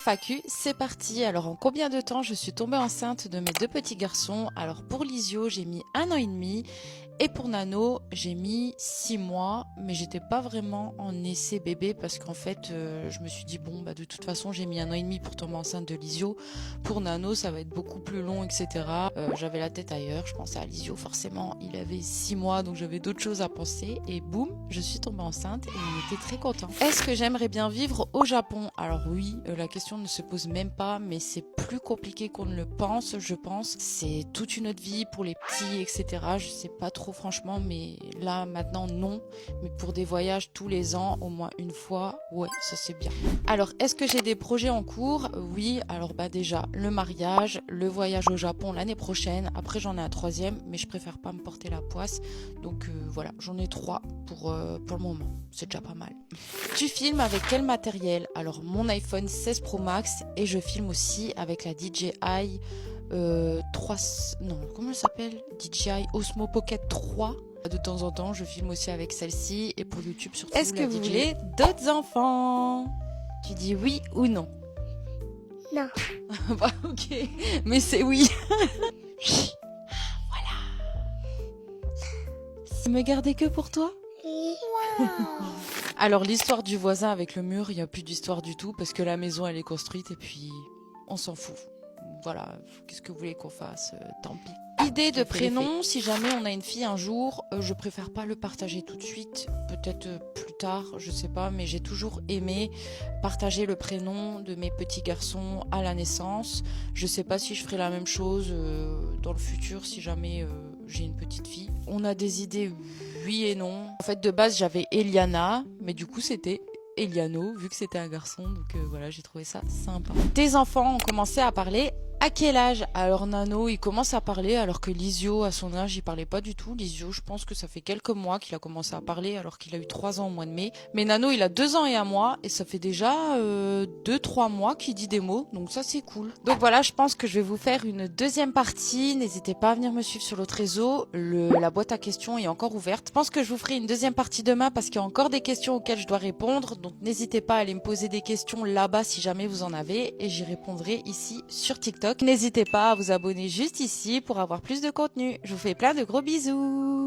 FAQ, c'est parti. Alors en combien de temps je suis tombée enceinte de mes deux petits garçons? Alors pour Lizio, j'ai mis 1 an et demi. Et pour Nano, j'ai mis 6 mois, mais j'étais pas vraiment en essai bébé parce qu'en fait, je me suis dit bon, bah de toute façon, j'ai mis 1 an et demi pour tomber enceinte de Lizio. Pour Nano, ça va être beaucoup plus long, etc. J'avais la tête ailleurs, je pensais à Lizio forcément. Il avait 6 mois, donc j'avais d'autres choses à penser. Et boum, je suis tombée enceinte et on était très contents. Est-ce que j'aimerais bien vivre au Japon? Alors oui, la question ne se pose même pas, mais c'est plus compliqué qu'on ne le pense, je pense. C'est toute une autre vie pour les petits, etc. Je sais pas trop franchement, mais là maintenant non, mais pour des voyages tous les ans au moins une fois, ouais, ça c'est bien. Alors est-ce que j'ai des projets en cours? Oui, alors bah déjà le mariage, le voyage au Japon l'année prochaine, après j'en ai un troisième, mais je préfère pas me porter la poisse, donc voilà, j'en ai 3 pour le moment, c'est déjà pas mal. Tu filmes avec quel matériel? Alors mon iPhone 16 Pro Max, et je filme aussi avec la DJI 3, non, comment elle s'appelle? DJI Osmo Pocket 3. De temps en temps, je filme aussi avec celle-ci, et pour YouTube surtout. Est-ce que vous voulez d'autres enfants? Tu dis oui ou non? Non. Bah ok, mais c'est oui. Voilà. Me garder que pour toi? Oui. Alors l'histoire du voisin avec le mur, il n'y a plus d'histoire du tout parce que la maison elle est construite et puis on s'en fout. Voilà, qu'est-ce que vous voulez qu'on fasse? Tant pis. Idée de prénom, si jamais on a une fille un jour, je préfère pas le partager tout de suite, peut-être plus tard, je sais pas, mais j'ai toujours aimé partager le prénom de mes petits garçons à la naissance. Je sais pas si je ferai la même chose dans le futur si jamais j'ai une petite fille. On a des idées oui et non. En fait de base j'avais Eliana, mais du coup c'était Eliano, vu que c'était un garçon, donc voilà, j'ai trouvé ça sympa. Tes enfants ont commencé à parler à quel âge? Alors Nano, il commence à parler alors que Lizio, à son âge, il parlait pas du tout. Lizio, je pense que ça fait quelques mois qu'il a commencé à parler alors qu'il a eu 3 ans au mois de mai. Mais Nano, il a 2 ans et 1 mois et ça fait déjà 2-3 mois qu'il dit des mots, donc ça c'est cool. Donc voilà, je pense que je vais vous faire une deuxième partie. N'hésitez pas à venir me suivre sur l'autre réseau. La boîte à questions est encore ouverte. Je pense que je vous ferai une deuxième partie demain parce qu'il y a encore des questions auxquelles je dois répondre. Donc n'hésitez pas à aller me poser des questions là-bas si jamais vous en avez et j'y répondrai ici sur TikTok. N'hésitez pas à vous abonner juste ici pour avoir plus de contenu. Je vous fais plein de gros bisous.